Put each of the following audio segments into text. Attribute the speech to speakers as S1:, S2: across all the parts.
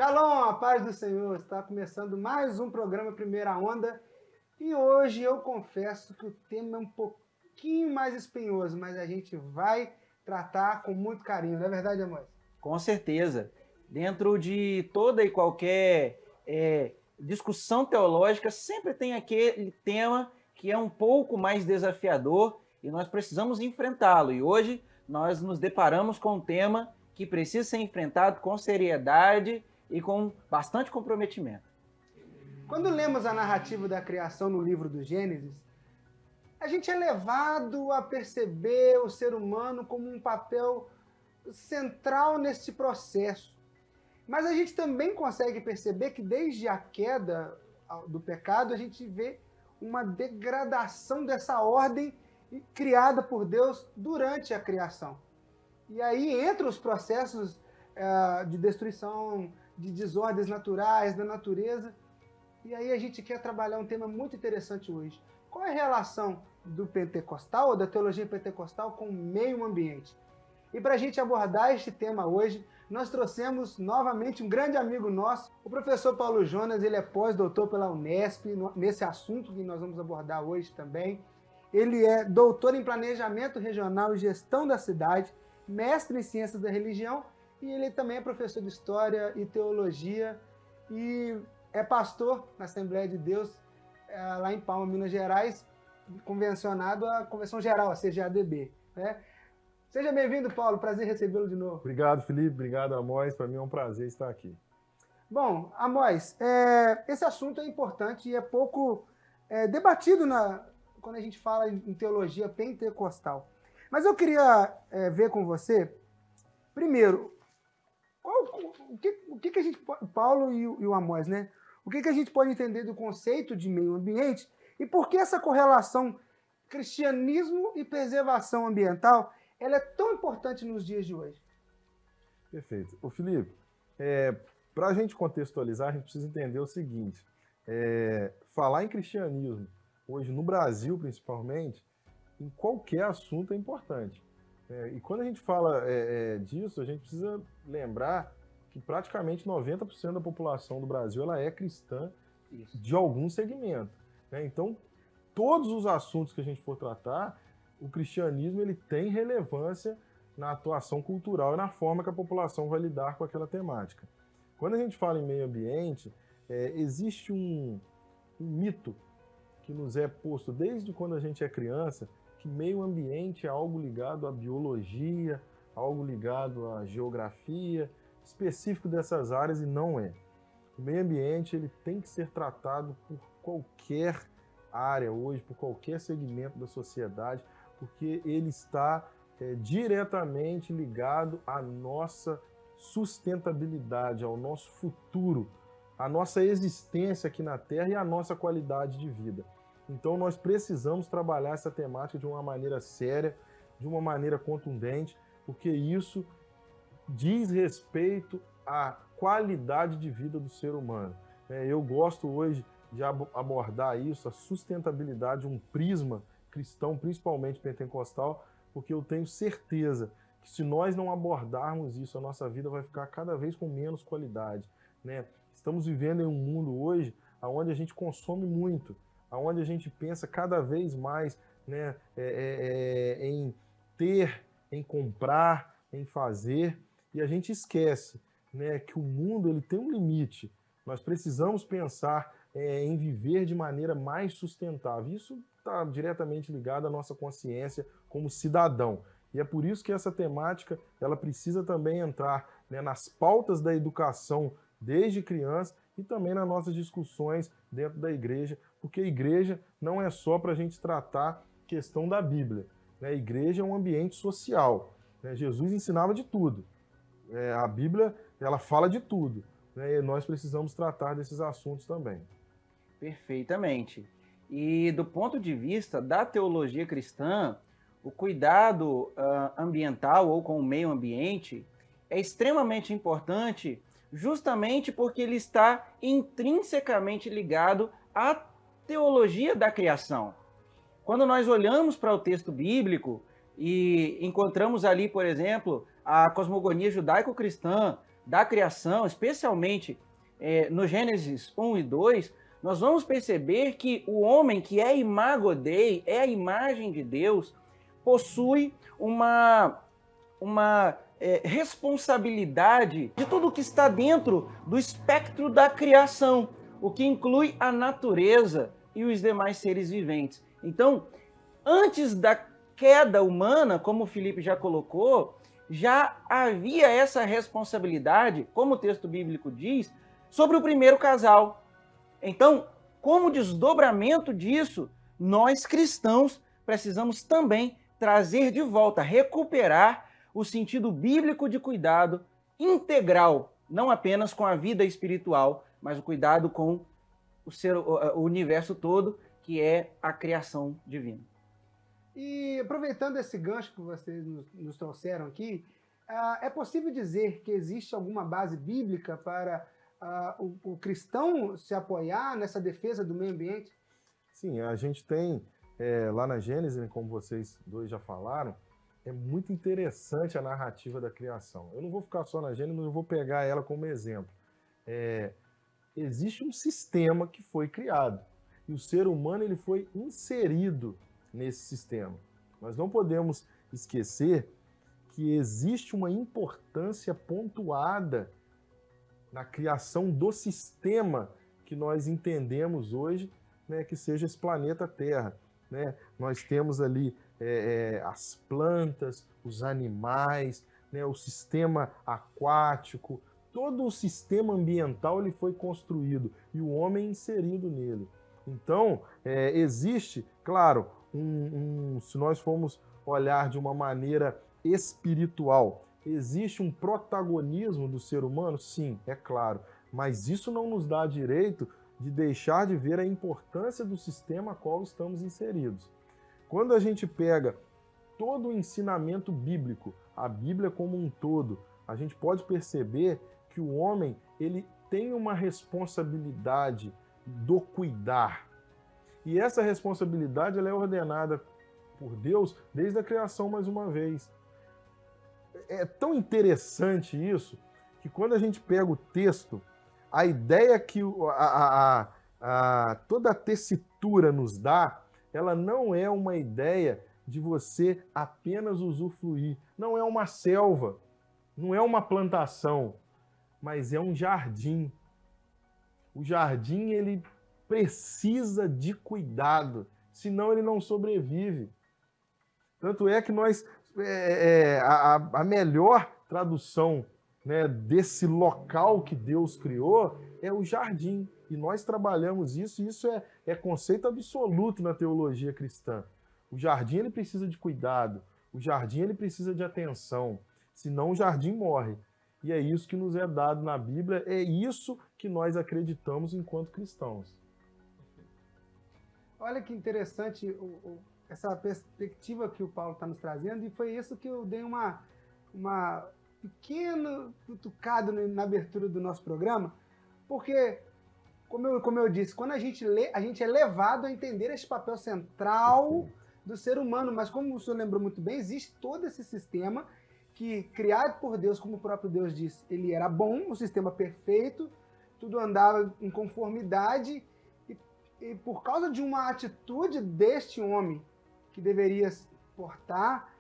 S1: Shalom, a paz do Senhor. Está começando mais um programa Primeira Onda e hoje eu confesso que o tema é um pouquinho mais espinhoso, mas a gente vai tratar com muito carinho, não é verdade, amor?
S2: Com certeza. Dentro de toda e qualquer discussão teológica, sempre tem aquele tema que é um pouco mais desafiador e nós precisamos enfrentá-lo. E hoje nós nos deparamos com um tema que precisa ser enfrentado com seriedade e com bastante comprometimento.
S1: Quando lemos a narrativa da criação no livro do Gênesis, a gente é levado a perceber o ser humano como um papel central nesse processo. Mas a gente também consegue perceber que desde a queda do pecado, a gente vê uma degradação dessa ordem criada por Deus durante a criação. E aí, entre os processos de destruição, de desordens naturais, da natureza, e aí a gente quer trabalhar um tema muito interessante hoje. Qual é a relação do pentecostal, ou da teologia pentecostal, com o meio ambiente? E para a gente abordar este tema hoje, nós trouxemos novamente um grande amigo nosso, o professor Paulo Jonas. Ele é pós-doutor pela Unesp, nesse assunto que nós vamos abordar hoje também. Ele é doutor em Planejamento Regional e Gestão da Cidade, mestre em Ciências da Religião, e ele também é professor de História e Teologia, e é pastor na Assembleia de Deus, lá em Palma, Minas Gerais, convencionado à Convenção Geral, a CGADB, né? Seja bem-vindo, Paulo. Prazer recebê-lo de novo.
S3: Obrigado, Felipe. Obrigado, Amós. Para mim é um prazer estar aqui.
S1: Bom, Amós, esse assunto é importante e é pouco debatido quando a gente fala em teologia pentecostal. Mas eu queria ver com você, primeiro, o que a gente, Paulo e o Amós, né? O que a gente pode entender do conceito de meio ambiente e por que essa correlação cristianismo e preservação ambiental ela é tão importante nos dias de hoje?
S3: Perfeito. Ô, Felipe, para a gente contextualizar, a gente precisa entender o seguinte. Falar em cristianismo, hoje no Brasil principalmente, em qualquer assunto é importante. E quando a gente fala disso, a gente precisa lembrar que praticamente 90% da população do Brasil ela é cristã. Isso. De algum segmento. Então, todos os assuntos que a gente for tratar, o cristianismo ele tem relevância na atuação cultural e na forma que a população vai lidar com aquela temática. Quando a gente fala em meio ambiente, existe um mito que nos é posto desde quando a gente é criança, que meio ambiente é algo ligado à biologia, algo ligado à geografia, específico dessas áreas, e não é. O meio ambiente ele tem que ser tratado por qualquer área hoje, por qualquer segmento da sociedade, porque ele está diretamente ligado à nossa sustentabilidade, ao nosso futuro, à nossa existência aqui na Terra e à nossa qualidade de vida. Então nós precisamos trabalhar essa temática de uma maneira séria, de uma maneira contundente, porque isso diz respeito à qualidade de vida do ser humano. Eu gosto hoje de abordar isso, a sustentabilidade, um prisma cristão, principalmente pentecostal, porque eu tenho certeza que se nós não abordarmos isso, a nossa vida vai ficar cada vez com menos qualidade, né? Estamos vivendo em um mundo hoje onde a gente consome muito, onde a gente pensa cada vez mais, né, em ter, em comprar, em fazer, e a gente esquece, né, que o mundo ele tem um limite. Nós precisamos pensar em viver de maneira mais sustentável. Isso está diretamente ligado à nossa consciência como cidadão. E é por isso que essa temática ela precisa também entrar, né, nas pautas da educação desde criança e também nas nossas discussões dentro da igreja, porque a igreja não é só para a gente tratar questão da Bíblia, né? A igreja é um ambiente social, né? Jesus ensinava de tudo. A Bíblia ela fala de tudo, né? E nós precisamos tratar desses assuntos também.
S2: Perfeitamente. E do ponto de vista da teologia cristã, o cuidado ambiental ou com o meio ambiente é extremamente importante justamente porque ele está intrinsecamente ligado à teologia da criação. Quando nós olhamos para o texto bíblico e encontramos ali, por exemplo, a cosmogonia judaico-cristã, da criação, especialmente no Gênesis 1 e 2, nós vamos perceber que o homem, que é imago Dei, é a imagem de Deus, possui uma responsabilidade de tudo que está dentro do espectro da criação, o que inclui a natureza e os demais seres viventes. Então, antes da queda humana, como o Felipe já colocou, já havia essa responsabilidade, como o texto bíblico diz, sobre o primeiro casal. Então, como desdobramento disso, nós cristãos precisamos também trazer de volta, recuperar o sentido bíblico de cuidado integral, não apenas com a vida espiritual, mas o cuidado com o universo todo, que é a criação divina.
S1: E aproveitando esse gancho que vocês nos trouxeram aqui, é possível dizer que existe alguma base bíblica para o cristão se apoiar nessa defesa do meio ambiente?
S3: Sim, a gente tem lá na Gênesis, como vocês dois já falaram, é muito interessante a narrativa da criação. Eu não vou ficar só na Gênesis, mas eu vou pegar ela como exemplo. Existe um sistema que foi criado e o ser humano ele foi inserido nesse sistema. Nós não podemos esquecer que existe uma importância pontuada na criação do sistema que nós entendemos hoje, né, que seja esse planeta Terra. Né? Nós temos ali as plantas, os animais, né, o sistema aquático, todo o sistema ambiental ele foi construído e o homem inserido nele. Então, existe, claro, se nós formos olhar de uma maneira espiritual, existe um protagonismo do ser humano? Sim, é claro, mas isso não nos dá direito de deixar de ver a importância do sistema a qual estamos inseridos. Quando a gente pega todo o ensinamento bíblico, a Bíblia como um todo, a gente pode perceber que o homem ele tem uma responsabilidade do cuidar. E essa responsabilidade ela é ordenada por Deus desde a criação mais uma vez. É tão interessante isso que quando a gente pega o texto, a ideia que toda a tessitura nos dá, ela não é uma ideia de você apenas usufruir. Não é uma selva, não é uma plantação, mas é um jardim. O jardim, ele precisa de cuidado, senão ele não sobrevive. Tanto é que a melhor tradução, né, desse local que Deus criou é o jardim. E nós trabalhamos isso, e isso é conceito absoluto na teologia cristã. O jardim ele precisa de cuidado, o jardim ele precisa de atenção, senão o jardim morre. E é isso que nos é dado na Bíblia, é isso que nós acreditamos enquanto cristãos.
S1: Olha que interessante essa perspectiva que o Paulo está nos trazendo, e foi isso que eu dei uma pequena cutucada na abertura do nosso programa, porque, como eu disse, quando a gente lê, a gente é levado a entender esse papel central do ser humano, mas como o senhor lembrou muito bem, existe todo esse sistema que, criado por Deus, como o próprio Deus disse, ele era bom, um sistema perfeito, tudo andava em conformidade, e por causa de uma atitude deste homem que deveria portar,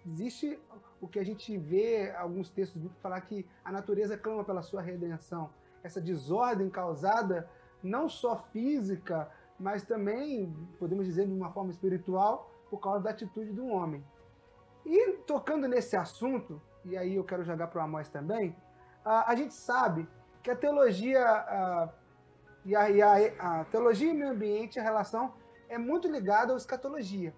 S1: existe o que a gente vê alguns textos bíblicos falar que a natureza clama pela sua redenção. Essa desordem causada não só física, mas também, podemos dizer, de uma forma espiritual, por causa da atitude do homem. E tocando nesse assunto, e aí eu quero jogar para o Amós também, a gente sabe que a teologia a teologia e o meio ambiente, a relação é muito ligada à escatologia.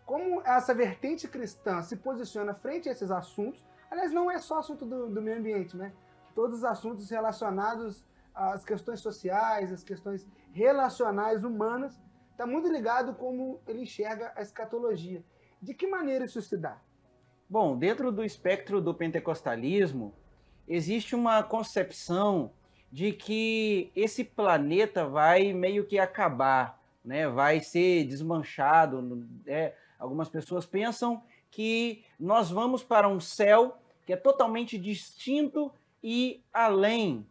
S1: Como essa vertente cristã se posiciona frente a esses assuntos, aliás, não é só assunto do meio ambiente, né? Todos os assuntos relacionados às questões sociais, às questões relacionais humanas, está muito ligado como ele enxerga a escatologia. De que maneira isso se dá?
S2: Bom, dentro do espectro do pentecostalismo, existe uma concepção de que esse planeta vai meio que acabar, né? Vai ser desmanchado. Né? Algumas pessoas pensam que nós vamos para um céu que é totalmente distinto ir além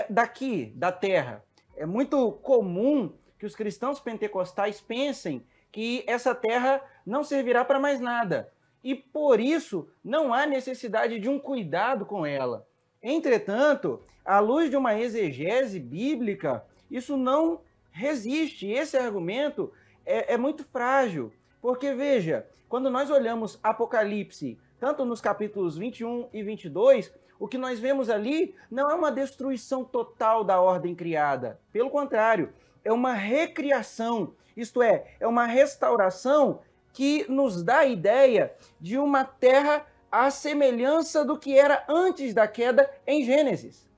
S2: daqui, da terra. É muito comum que os cristãos pentecostais pensem que essa terra não servirá para mais nada. E por isso não há necessidade de um cuidado com ela. Entretanto, à luz de uma exegese bíblica, isso não resiste. Esse argumento é muito frágil. Porque, veja, quando nós olhamos Apocalipse, tanto nos capítulos 21 e 22, o que nós vemos ali não é uma destruição total da ordem criada. Pelo contrário, é uma recriação, isto é uma restauração que nos dá a ideia de uma terra à semelhança do que era antes da queda em Gênesis.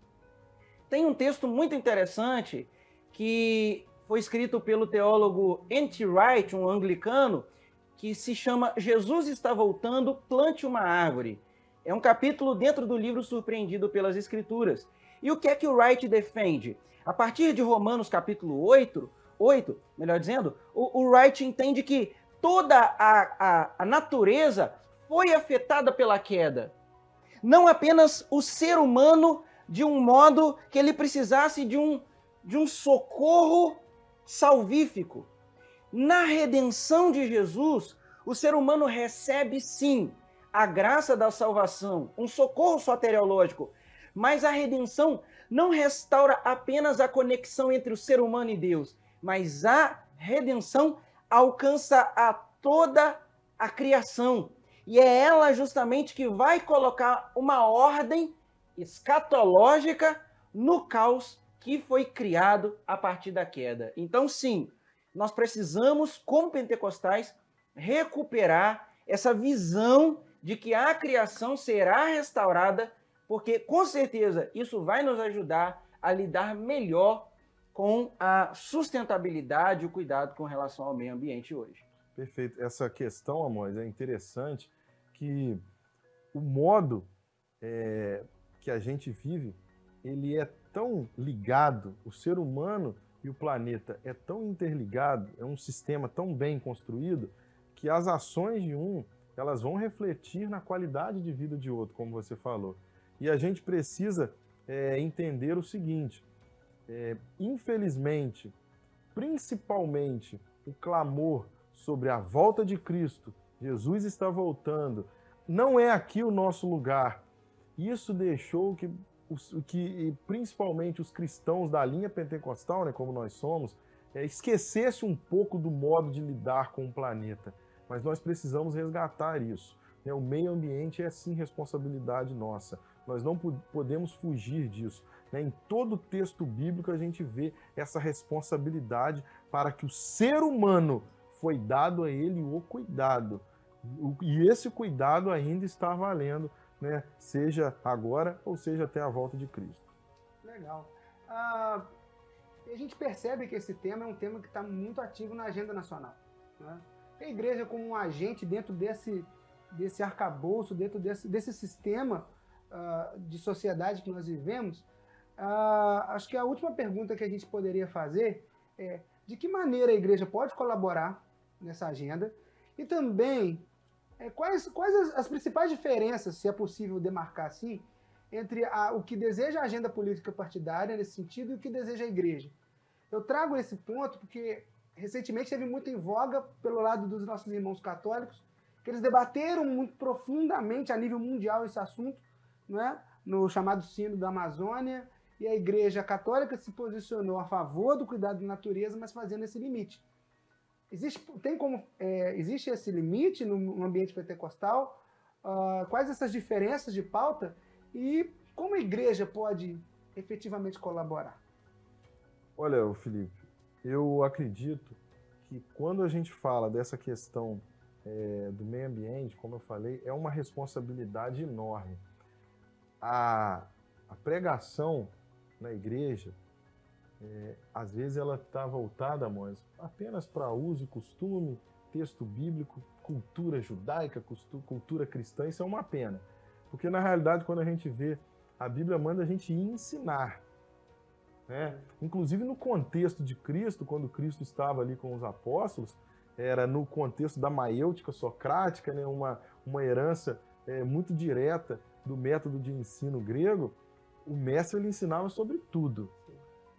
S2: Tem um texto muito interessante que foi escrito pelo teólogo N.T. Wright, um anglicano, que se chama Jesus está voltando, plante uma árvore. É um capítulo dentro do livro Surpreendido pelas Escrituras. E o que é que o Wright defende? A partir de Romanos capítulo 8, melhor dizendo, o Wright entende que toda a natureza foi afetada pela queda. Não apenas o ser humano, de um modo que ele precisasse de um socorro salvífico. Na redenção de Jesus, o ser humano recebe sim a graça da salvação, um socorro soteriológico, mas a redenção não restaura apenas a conexão entre o ser humano e Deus, mas a redenção alcança a toda a criação. E é ela justamente que vai colocar uma ordem escatológica no caos que foi criado a partir da queda. Então, sim, nós precisamos, como pentecostais, recuperar essa visão de que a criação será restaurada, porque, com certeza, isso vai nos ajudar a lidar melhor com a sustentabilidade e o cuidado com relação ao meio ambiente hoje.
S3: Perfeito. Essa questão, Amós, é interessante que o modo que a gente vive, ele é tão ligado, o ser humano e o planeta é tão interligado, é um sistema tão bem construído, que as ações de um, elas vão refletir na qualidade de vida de outro, como você falou. E a gente precisa entender o seguinte, infelizmente, principalmente o clamor sobre a volta de Cristo, Jesus está voltando, não é aqui o nosso lugar. Isso deixou que principalmente os cristãos da linha pentecostal, né, como nós somos, esquecesse um pouco do modo de lidar com o planeta. Mas nós precisamos resgatar isso. Né? O meio ambiente é sim responsabilidade nossa. Nós não podemos fugir disso. Né? Em todo o texto bíblico a gente vê essa responsabilidade para que o ser humano foi dado a ele o cuidado. E esse cuidado ainda está valendo, né? Seja agora ou seja até a volta de Cristo.
S1: Legal. A gente percebe que esse tema é um tema que está muito ativo na agenda nacional. Né? A igreja como um agente dentro desse arcabouço, dentro desse sistema de sociedade que nós vivemos, acho que a última pergunta que a gente poderia fazer é de que maneira a igreja pode colaborar nessa agenda e também quais as principais diferenças, se é possível demarcar assim, entre o que deseja a agenda política partidária nesse sentido e o que deseja a igreja. Eu trago esse ponto porque recentemente teve muito em voga pelo lado dos nossos irmãos católicos, que eles debateram muito profundamente a nível mundial esse assunto, não é? No chamado Sínodo da Amazônia, e a Igreja Católica se posicionou a favor do cuidado da natureza, mas fazendo esse limite. Existe esse limite no ambiente pentecostal? Quais essas diferenças de pauta? E como a igreja pode efetivamente colaborar?
S3: Olha, Felipe, eu acredito que quando a gente fala dessa questão do meio ambiente, como eu falei, é uma responsabilidade enorme. A pregação na igreja, às vezes ela está voltada, Amós, apenas para uso e costume, texto bíblico, cultura judaica, cultura cristã. Isso é uma pena. Porque, na realidade, quando a gente vê, a Bíblia manda a gente ensinar. Né? Inclusive, no contexto de Cristo, quando Cristo estava ali com os apóstolos, era no contexto da maêutica socrática, né? uma herança muito direta do método de ensino grego. o mestre ele ensinava sobre tudo.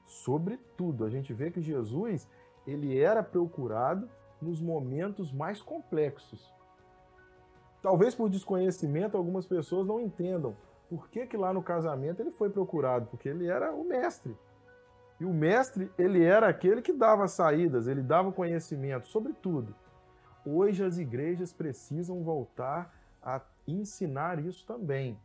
S3: Sobre tudo. A gente vê que Jesus, ele era procurado nos momentos mais complexos. Talvez por desconhecimento algumas pessoas não entendam por que que lá no casamento ele foi procurado, porque ele era o mestre. E o mestre, ele era aquele que dava saídas, ele dava conhecimento sobre tudo. Hoje as igrejas precisam voltar a ensinar isso também.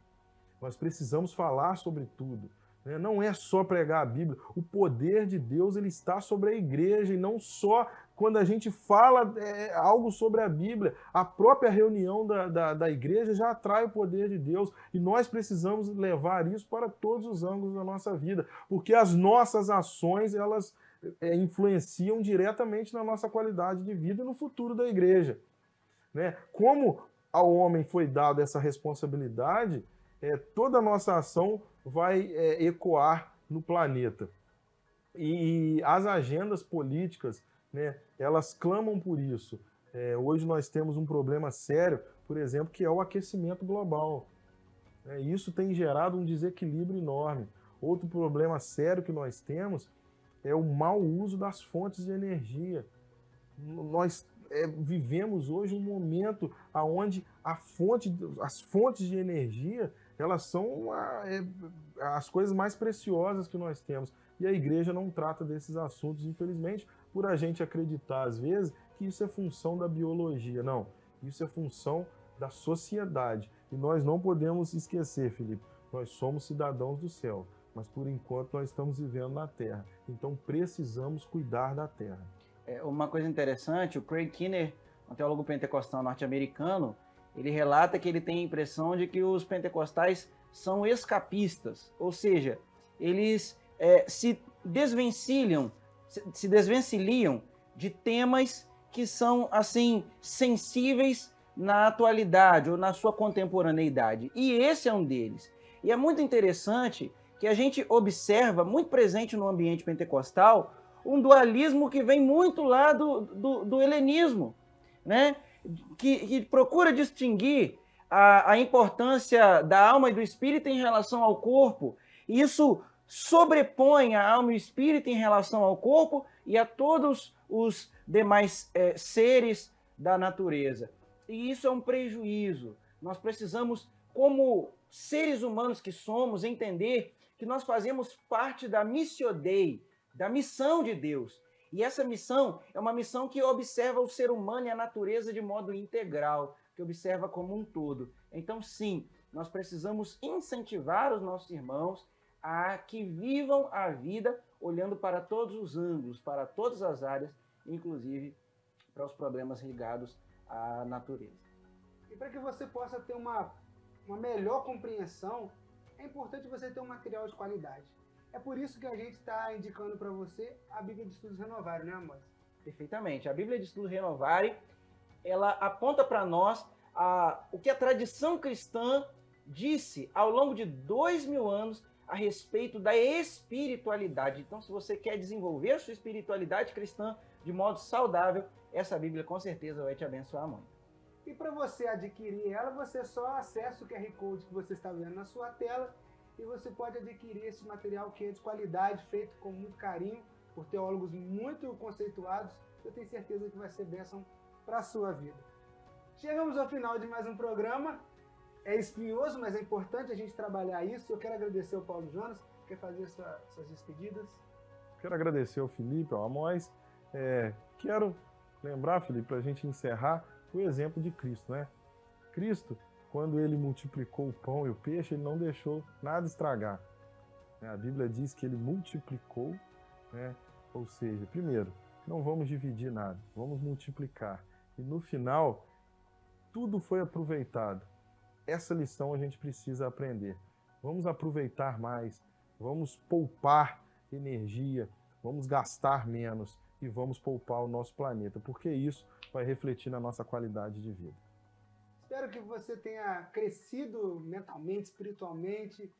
S3: Nós precisamos falar sobre tudo. Não é só pregar a Bíblia. O poder de Deus ele está sobre a igreja e não só quando a gente fala algo sobre a Bíblia. A própria reunião da igreja já atrai o poder de Deus e nós precisamos levar isso para todos os ângulos da nossa vida, porque as nossas ações elas influenciam diretamente na nossa qualidade de vida e no futuro da igreja. Como ao homem foi dada essa responsabilidade, toda a nossa ação vai ecoar no planeta. E as agendas políticas, elas clamam por isso. Hoje nós temos um problema sério, por exemplo, que é o aquecimento global. Isso tem gerado um desequilíbrio enorme. Outro problema sério que nós temos é o mau uso das fontes de energia. Nós vivemos hoje um momento onde as fontes de energia elas são as coisas mais preciosas que nós temos. E a igreja não trata desses assuntos, infelizmente, por a gente acreditar, às vezes, que isso é função da biologia. Não, isso é função da sociedade. E nós não podemos esquecer, Felipe, nós somos cidadãos do céu, mas por enquanto nós estamos vivendo na terra. Então precisamos cuidar da terra.
S2: Uma coisa interessante, o Craig Keener, um teólogo pentecostal norte-americano, ele relata que ele tem a impressão de que os pentecostais são escapistas, ou seja, eles se desvencilham de temas que são assim sensíveis na atualidade ou na sua contemporaneidade. E esse é um deles. E é muito interessante que a gente observa, muito presente no ambiente pentecostal, um dualismo que vem muito lá do helenismo, né? Que procura distinguir a importância da alma e do espírito em relação ao corpo. Isso sobrepõe a alma e o espírito em relação ao corpo e a todos os demais seres da natureza. E isso é um prejuízo. Nós precisamos, como seres humanos que somos, entender que nós fazemos parte da Missio Dei, da missão de Deus. E essa missão é uma missão que observa o ser humano e a natureza de modo integral, que observa como um todo. Então, sim, nós precisamos incentivar os nossos irmãos a que vivam a vida olhando para todos os ângulos, para todas as áreas, inclusive para os problemas ligados à natureza.
S1: E para que você possa ter uma melhor compreensão, é importante você ter um material de qualidade. É por isso que a gente está indicando para você a Bíblia de Estudos Renovari, né, Amós?
S2: Perfeitamente. A Bíblia de Estudos Renovari, ela aponta para nós o que a tradição cristã disse ao longo de 2000 anos a respeito da espiritualidade. Então, se você quer desenvolver a sua espiritualidade cristã de modo saudável, essa Bíblia com certeza vai te abençoar muito.
S1: E para você adquirir ela, você só acessa o QR Code que você está vendo na sua tela e você pode adquirir esse material que é de qualidade, feito com muito carinho, por teólogos muito conceituados. Eu tenho certeza que vai ser bênção para a sua vida. Chegamos ao final de mais um programa. É espinhoso, mas é importante a gente trabalhar isso. Eu quero agradecer ao Paulo Jonas. Quer fazer suas despedidas?
S3: Quero agradecer ao Felipe, ao Amós. Quero lembrar, Felipe, para a gente encerrar, o exemplo de Cristo, né? Cristo, quando ele multiplicou o pão e o peixe, ele não deixou nada estragar. A Bíblia diz que ele multiplicou, né? Ou seja, primeiro, não vamos dividir nada, vamos multiplicar. E no final, tudo foi aproveitado. Essa lição a gente precisa aprender. Vamos aproveitar mais, vamos poupar energia, vamos gastar menos e vamos poupar o nosso planeta, porque isso vai refletir na nossa qualidade de vida.
S1: Espero que você tenha crescido mentalmente, espiritualmente,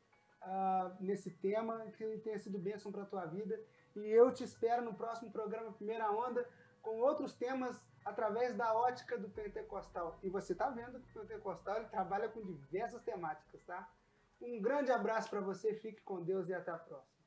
S1: nesse tema, que tenha sido bênção para a tua vida. E eu te espero no próximo programa Primeira Onda, com outros temas através da ótica do pentecostal. E você está vendo que o pentecostal ele trabalha com diversas temáticas, tá? Um grande abraço para você, fique com Deus e até a próxima.